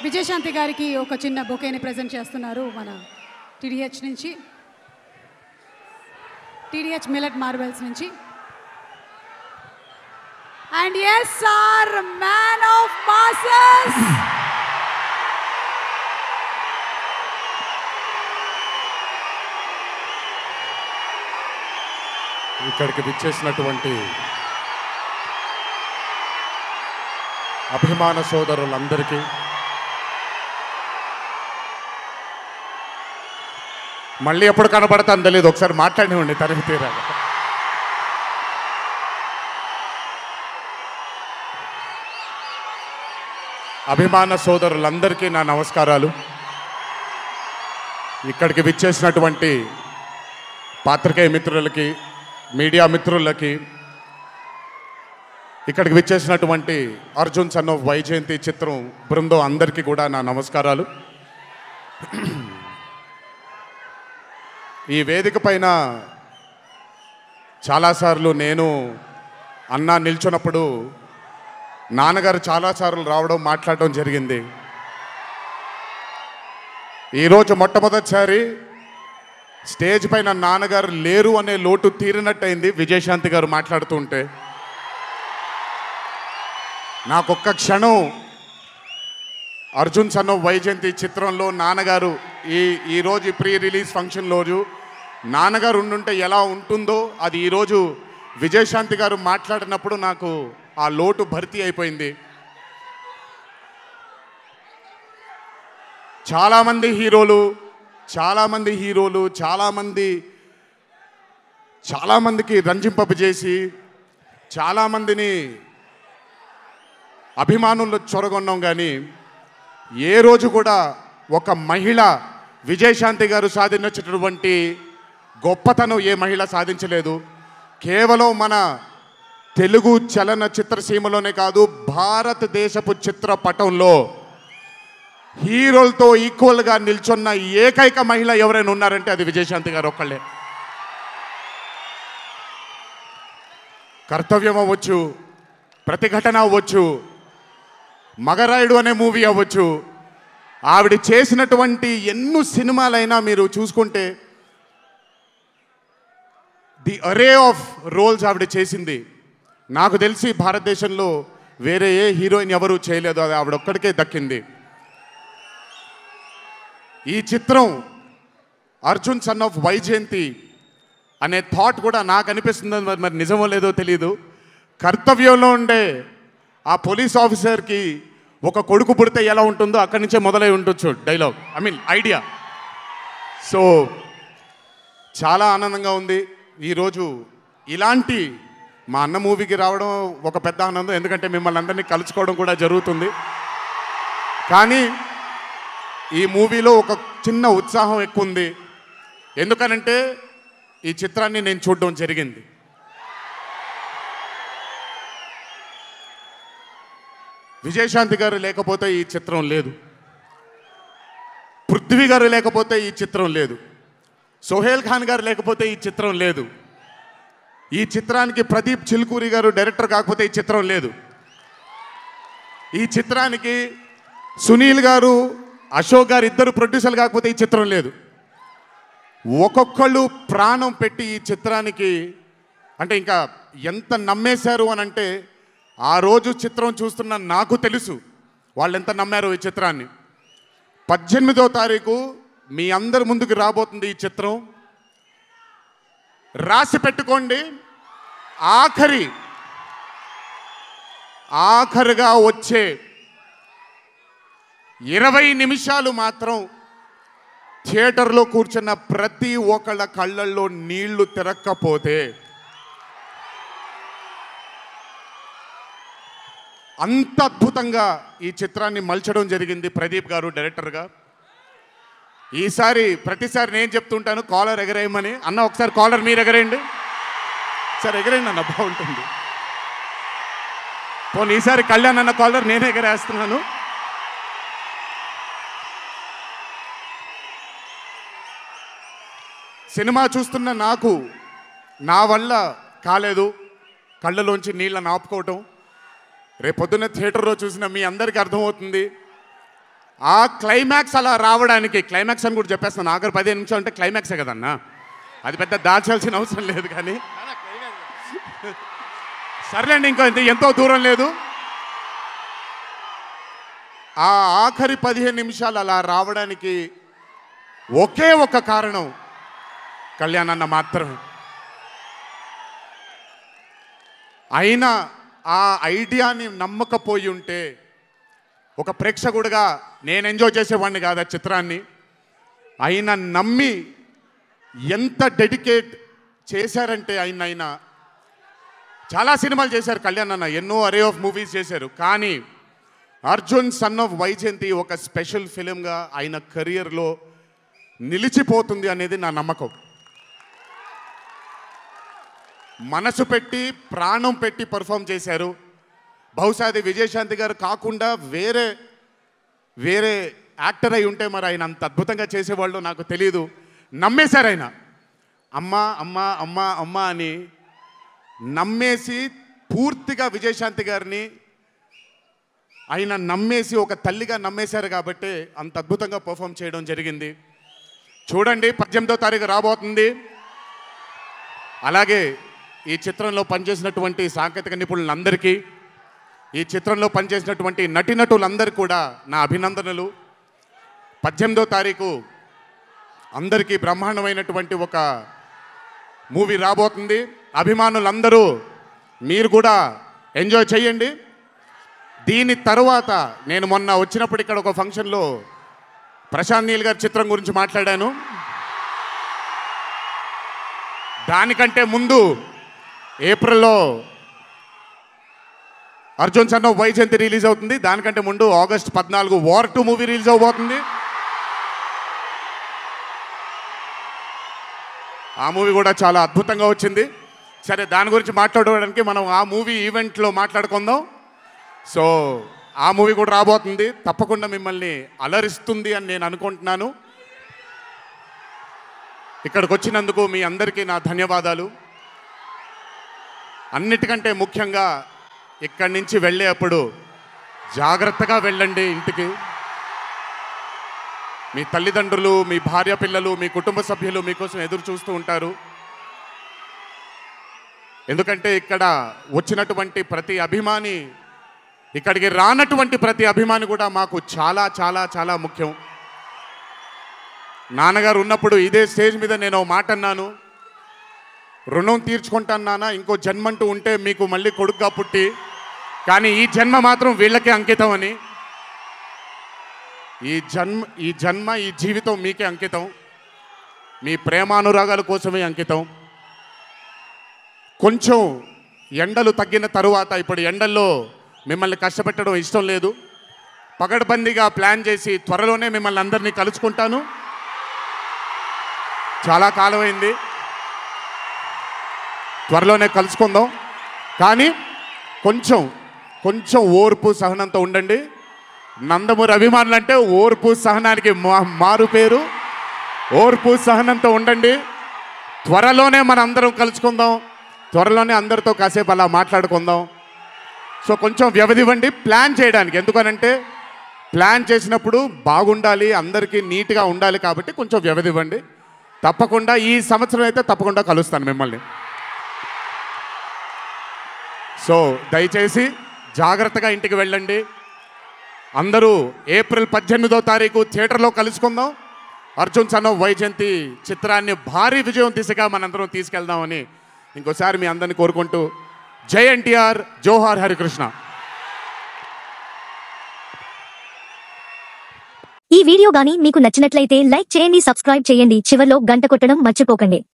విజయశాంతి గారికి ఒక చిన్న బొకేని ప్రెజెంట్ చేస్తున్నారు మన టీడీహెచ్ నుంచి, టీడీహెచ్ మిల్లెట్ మార్బెల్స్ నుంచి. And S R man of masses ఇక్కడికి విచ్చేసినటువంటి అభిమాన సోదరులందరికీ, మళ్ళీ ఎప్పుడు కనబడతాను తెలియదు, ఒకసారి మాట్లాడివ్వండి తనివి తీరాలి. అభిమాన సోదరులందరికీ నా నమస్కారాలు. ఇక్కడికి విచ్చేసినటువంటి పాత్రికేయ మిత్రులకి, మీడియా మిత్రులకి, ఇక్కడికి విచ్చేసినటువంటి అర్జున్ సన్ ఆఫ్ వైజయంతి చిత్రం బృందం అందరికీ కూడా నా నమస్కారాలు. ఈ వేదిక పైన చాలాసార్లు నేను అన్నా నిల్చున్నప్పుడు నాన్నగారు చాలాసార్లు రావడం, మాట్లాడడం జరిగింది. ఈరోజు మొట్టమొదటిసారి స్టేజ్ పైన నాన్నగారు లేరు అనే లోటు తీరినట్టయింది విజయశాంతి గారు మాట్లాడుతూ ఉంటే. నాకొక్క క్షణం అర్జున్ సన్ ఆఫ్ వైజయంతి చిత్రంలో నాన్నగారు ఈరోజు ప్రీ రిలీజ్ ఫంక్షన్ రోజు నాన్నగారు ఉండుంటే ఎలా ఉంటుందో అది ఈరోజు విజయశాంతి గారు మాట్లాడినప్పుడు నాకు ఆ లోటు భర్తీ అయిపోయింది. చాలామంది హీరోలు చాలామందికి రంజింపజేసి చాలామందిని అభిమానులు చొరగొన్నాం, కానీ ఏ రోజు కూడా ఒక మహిళ విజయశాంతి గారు సాధించినటువంటి గొప్పతనం ఏ మహిళ సాధించలేదు. కేవలం మన తెలుగు చలన చిత్రసీమలోనే కాదు, భారతదేశపు చిత్రపటంలో హీరోలతో ఈక్వల్గా నిల్చున్న ఏకైక మహిళ ఎవరైనా ఉన్నారంటే అది విజయశాంతి గారు ఒక్కళ్ళే. కర్తవ్యం అవ్వచ్చు, ప్రతిఘటన అవ్వచ్చు, మగరాయుడు అనే మూవీ అవ్వచ్చు, ఆవిడ చేసినటువంటి ఎన్నో సినిమాలైనా మీరు చూసుకుంటే ది అరే ఆఫ్ రోల్స్ ఆవిడ చేసింది. నాకు తెలిసి భారతదేశంలో వేరే ఏ హీరోయిన్ ఎవరూ చేయలేదు, అది ఆవిడ ఒక్కడికే దక్కింది. ఈ చిత్రం అర్జున్ సన్ ఆఫ్ వైజయంతి అనే థాట్ కూడా నాకు అనిపిస్తుంది, మరి నిజమో లేదో తెలియదు. కర్తవ్యంలో ఉండే ఆ పోలీస్ ఆఫీసర్కి ఒక కొడుకు పుడితే ఎలా ఉంటుందో అక్కడి నుంచే మొదలై ఉండొచ్చు డైలాగ్, ఐడియా. సో చాలా ఆనందంగా ఉంది ఈరోజు ఇలాంటి మా అన్న మూవీకి రావడం ఒక పెద్ద ఆనందం, ఎందుకంటే మిమ్మల్ని అందరినీ కలుసుకోవడం కూడా జరుగుతుంది. కానీ ఈ మూవీలో ఒక చిన్న ఉత్సాహం ఎక్కువ ఉంది, ఎందుకనంటే ఈ చిత్రాన్ని నేను చూడడం జరిగింది. విజయశాంతి గారు లేకపోతే ఈ చిత్రం లేదు, పృథ్వీ గారు లేకపోతే ఈ చిత్రం లేదు, సోహేల్ ఖాన్ గారు లేకపోతే ఈ చిత్రం లేదు, ఈ చిత్రానికి ప్రదీప్ చిల్కూరి గారు డైరెక్టర్ కాకపోతే ఈ చిత్రం లేదు, ఈ చిత్రానికి సునీల్ గారు, అశోక్ గారు ఇద్దరు ప్రొడ్యూసర్లు కాకపోతే ఈ చిత్రం లేదు. ఒక్కొక్కళ్ళు ప్రాణం పెట్టి ఈ చిత్రానికి, అంటే ఇంకా ఎంత నమ్మేశారు అని అంటే, ఆ రోజు చిత్రం చూస్తున్న నాకు తెలుసు వాళ్ళు ఎంత నమ్మారో ఈ చిత్రాన్ని. 18వ తారీఖు మీ అందరి ముందుకు రాబోతుంది ఈ చిత్రం. రాసి పెట్టుకోండి, ఆఖరిగా వచ్చే 20 నిమిషాలు మాత్రం థియేటర్లో కూర్చున్న ప్రతి ఒక్కళ్ళ కళ్ళల్లో నీళ్లు తిరక్కపోతే, అంత అద్భుతంగా ఈ చిత్రాన్ని మలచడం జరిగింది ప్రదీప్ గారు డైరెక్టర్గా. ప్రతిసారి నేను చెప్తుంటాను కాలర్ ఎగరేయమని. అన్న ఒకసారి కాలర్ మీరు ఎగరేయండి, సార్ ఎగరేయండి అన్న, బాగుంటుంది. పోనీ ఈసారి కళ్యాణ్ అన్న కాలర్ నేనే ఎగరేస్తున్నాను. సినిమా చూస్తున్న నాకు నా వల్ల కాలేదు కళ్ళలోంచి నీళ్ళని ఆపుకోవటం. రేపొద్దున్న థియేటర్లో చూసిన మీ అందరికీ అర్థమవుతుంది ఆ క్లైమాక్స్ అలా రావడానికి, క్లైమాక్స్ అని కూడా చెప్పేస్తాను, ఆఖరి 15 నిమిషాలు అంటే క్లైమాక్సే కదన్నా, అది పెద్ద దాచాల్సిన అవసరం లేదు. కానీ సర్లేండి, ఇంకో ఎంతో దూరం లేదు. ఆ ఆఖరి 15 నిమిషాలు అలా రావడానికి ఒకే ఒక కారణం కళ్యాణ్ అన్న మాత్రమే. అయినా ఆ ఐడియాని నమ్మకపోయి ఉంటే ఒక ప్రేక్షకుడిగా నేను ఎంజాయ్ చేసేవాడిని కాదు ఆ చిత్రాన్ని. అయినా నమ్మి ఎంత డెడికేట్ చేశారంటే ఆయన చాలా సినిమాలు చేశారు కళ్యాణ్ అన్న, ఎన్నో అరే ఆఫ్ మూవీస్ చేశారు. కానీ అర్జున్ సన్ ఆఫ్ వైజయంతి ఒక స్పెషల్ ఫిలింగా ఆయన కెరియర్లో నిలిచిపోతుంది అనేది నా నమ్మకం. మనసు పెట్టి ప్రాణం పెట్టి పర్ఫామ్ చేశారు. బహుశా అది విజయశాంతి గారు కాకుండా వేరే యాక్టర్ అయి ఉంటే మరి ఆయన అంత అద్భుతంగా చేసేవాళ్ళు నాకు తెలియదు. నమ్మేశారు ఆయన, అమ్మా అమ్మా అమ్మా అమ్మా అని నమ్మేసి పూర్తిగా విజయశాంతి గారిని ఆయన నమ్మేసి ఒక తల్లిగా నమ్మేశారు కాబట్టి అంత అద్భుతంగా పర్ఫామ్ చేయడం జరిగింది. చూడండి, 18వ తారీఖు రాబోతుంది. అలాగే ఈ చిత్రంలో పనిచేసినటువంటి సాంకేతిక నిపుణులందరికీ, ఈ చిత్రంలో పనిచేసినటువంటి నటీనటులందరికీ కూడా నా అభినందనలు. 18వ తారీఖు అందరికీ బ్రహ్మాండమైనటువంటి ఒక మూవీ రాబోతుంది. అభిమానులందరూ మీరు కూడా ఎంజాయ్ చేయండి. దీని తర్వాత నేను మొన్న వచ్చినప్పుడు ఇక్కడ ఒక ఫంక్షన్లో ప్రశాంత్ నీల్ గారి చిత్రం గురించి మాట్లాడాను. దానికంటే ముందు ఏప్రిల్లో Arjun son of Vyjayanthi release అవుతుంది. దానికంటే ముందు ఆగస్ట్ 14 వార్ 2 మూవీ రిలీజ్ అవబోతుంది. ఆ మూవీ కూడా చాలా అద్భుతంగా వచ్చింది. సరే, దాని గురించి మాట్లాడడానికి మనం ఆ మూవీ ఈవెంట్లో మాట్లాడుకుందాం. సో ఆ మూవీ కూడా రాబోతుంది, తప్పకుండా మిమ్మల్ని అలరిస్తుంది అని నేను అనుకుంటున్నాను. ఇక్కడికి వచ్చినందుకు మీ అందరికీ నా ధన్యవాదాలు. అన్నిటికంటే ముఖ్యంగా ఇక్కడి నుంచి వెళ్ళేటప్పుడు జాగ్రత్తగా వెళ్ళండి ఇంటికి. మీ తల్లిదండ్రులు, మీ భార్య పిల్లలు, మీ కుటుంబ సభ్యులు మీకోసం ఎదురు చూస్తూ ఉంటారు. ఎందుకంటే ఇక్కడ వచ్చినటువంటి ప్రతి అభిమాని, ఇక్కడికి రానటువంటి ప్రతి అభిమాని కూడా మాకు చాలా చాలా చాలా ముఖ్యం. నాన్నగారు ఉన్నప్పుడు ఇదే స్టేజ్ మీద నేను మాట అన్నాను, రుణం తీర్చుకుంటాను నాన్న, ఇంకో జన్మంటూ ఉంటే మీకు మళ్ళీ కొడుకుగా పుట్టి, కానీ ఈ జన్మ మాత్రం వీళ్ళకే అంకితం అని. ఈ జన్మ ఈ జీవితం మీకే అంకితం, మీ ప్రేమానురాగాల కోసమే అంకితం. కొంచెం ఎండలు తగ్గిన తరువాత, ఇప్పుడు ఎండల్లో మిమ్మల్ని కష్టపెట్టడం ఇష్టం లేదు, పగడ్బందీగా ప్లాన్ చేసి త్వరలోనే మిమ్మల్ని అందరినీ కలుసుకుంటాను. చాలా కాలమైంది, త్వరలోనే కలుసుకుందాం. కానీ కొంచెం ఓర్పు సహనంతో ఉండండి. నందమూరి అభిమానులు అంటే ఓర్పు సహనానికి మారు పేరు. ఓర్పు సహనంతో ఉండండి. త్వరలోనే మనం అందరం కలుసుకుందాం, త్వరలోనే అందరితో కాసేపు అలా మాట్లాడుకుందాం. సో కొంచెం వ్యవధి ఇవ్వండి ప్లాన్ చేయడానికి. ఎందుకనంటే ప్లాన్ చేసినప్పుడు బాగుండాలి, అందరికీ నీట్గా ఉండాలి, కాబట్టి కొంచెం వ్యవధి ఇవ్వండి. తప్పకుండా ఈ సంవత్సరం అయితే తప్పకుండా కలుస్తాను మిమ్మల్ని. సో దయచేసి జాగ్రత్తగా ఇంటికి వెళ్ళండి. అందరూ ఏప్రిల్ 18వ తారీఖు థియేటర్లో కలుసుకుందాం. అర్జున్ సన్ ఆఫ్ వైజయంతి చిత్రాన్ని భారీ విజయం దిశగా మనందరం తీసుకెళ్దామని ఇంకోసారి మీ అందరిని కోరుకుంటూ, జై ఎన్టీఆర్, జోహార్ హరికృష్ణ. ఈ వీడియో గాని మీకు నచ్చినట్లయితే లైక్ చేయండి, సబ్స్క్రైబ్ చేయండి, చివర్లో గంట కొట్టడం మర్చిపోకండి.